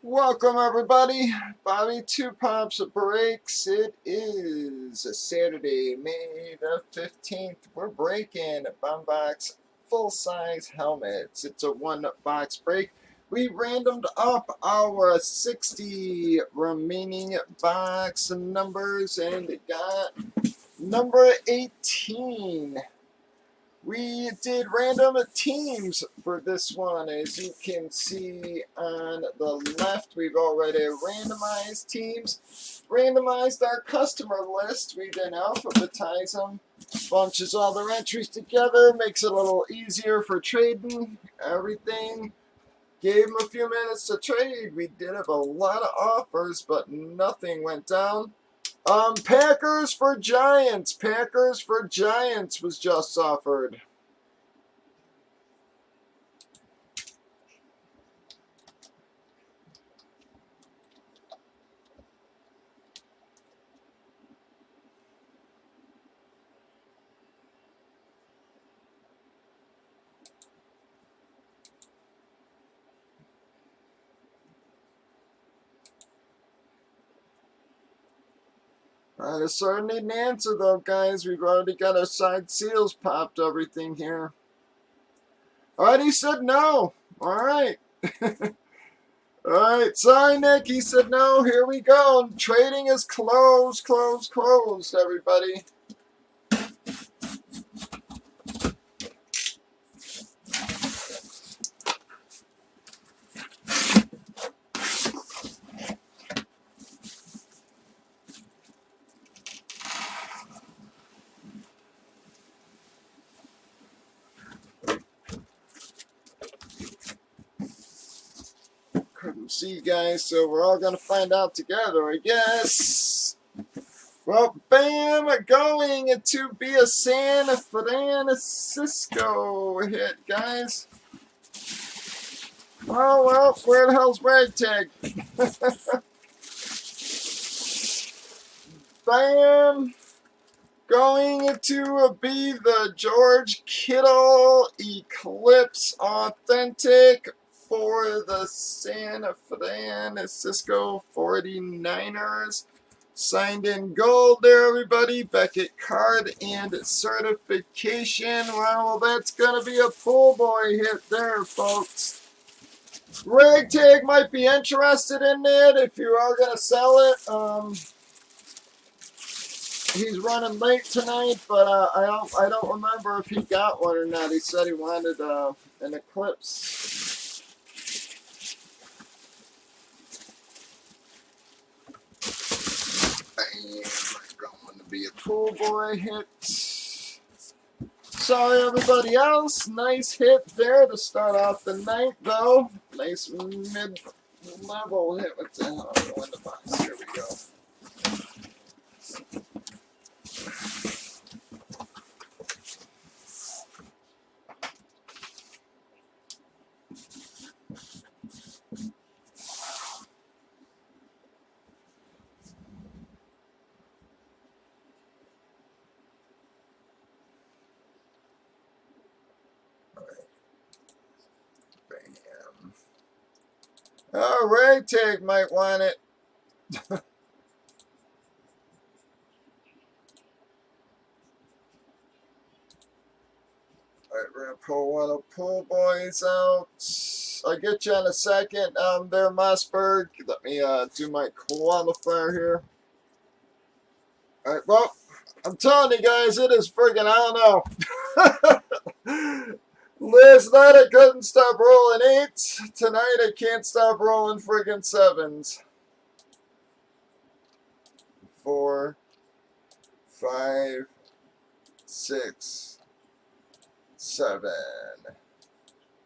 Welcome everybody, Bobby Two Pops Breaks. It is a Saturday, May the 15th. We're breaking Bombox full-size helmets. It's a one-box break. We randomed up our 60 remaining box numbers and got number 18. We did random teams for this one. As you can see on the left, we've already randomized teams, randomized our customer list. We then alphabetize them, bunches all their entries together, makes it a little easier for trading everything. Gave them a few minutes to trade. We did have a lot of offers, but nothing went down. Packers for Giants. Packers for Giants was just offered. I just sort of need an answer though, guys. We've already got our side seals popped, everything here. Alright, he said no. Alright. Alright, sorry Nick, he said no. Here we go. Trading is closed, everybody. Couldn't see you guys, so we're all gonna find out together, I guess. Well, bam, going to be a San Francisco hit, guys. Oh, well, where the hell's Ragtag? Bam, going to be the George Kittle Eclipse Authentic for the San Francisco 49ers. Signed in gold there, everybody. Beckett card and certification. Well, that's going to be a pool boy hit there, folks. Ragtag might be interested in it if you are going to sell it. He's running late tonight, but I don't remember if he got one or not. He said he wanted an Eclipse. Going to be a pool boy hit. Sorry, everybody else. Nice hit there to start off the night, though. Nice mid-level hit. What the hell? I'll go in the box. Here we go. Oh, Ragtag might want it. Alright, we're going to pull one of pool boys out. I'll get you in a second there, Mossberg. Let me do my qualifier here. Alright, well, I'm telling you guys, it is friggin', I don't know. Last night I couldn't stop rolling 8s. Tonight I can't stop rolling friggin' 7s. 4, 5, 6, 7.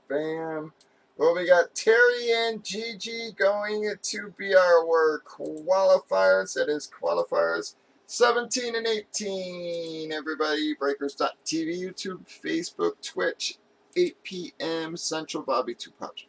Bam. Well, we got Terry and Gigi going to be our qualifiers. That is qualifiers 17 and 18. Everybody, Breakers.tv, YouTube, Facebook, Twitch. 8 p.m. Central. Bobby Two Pops.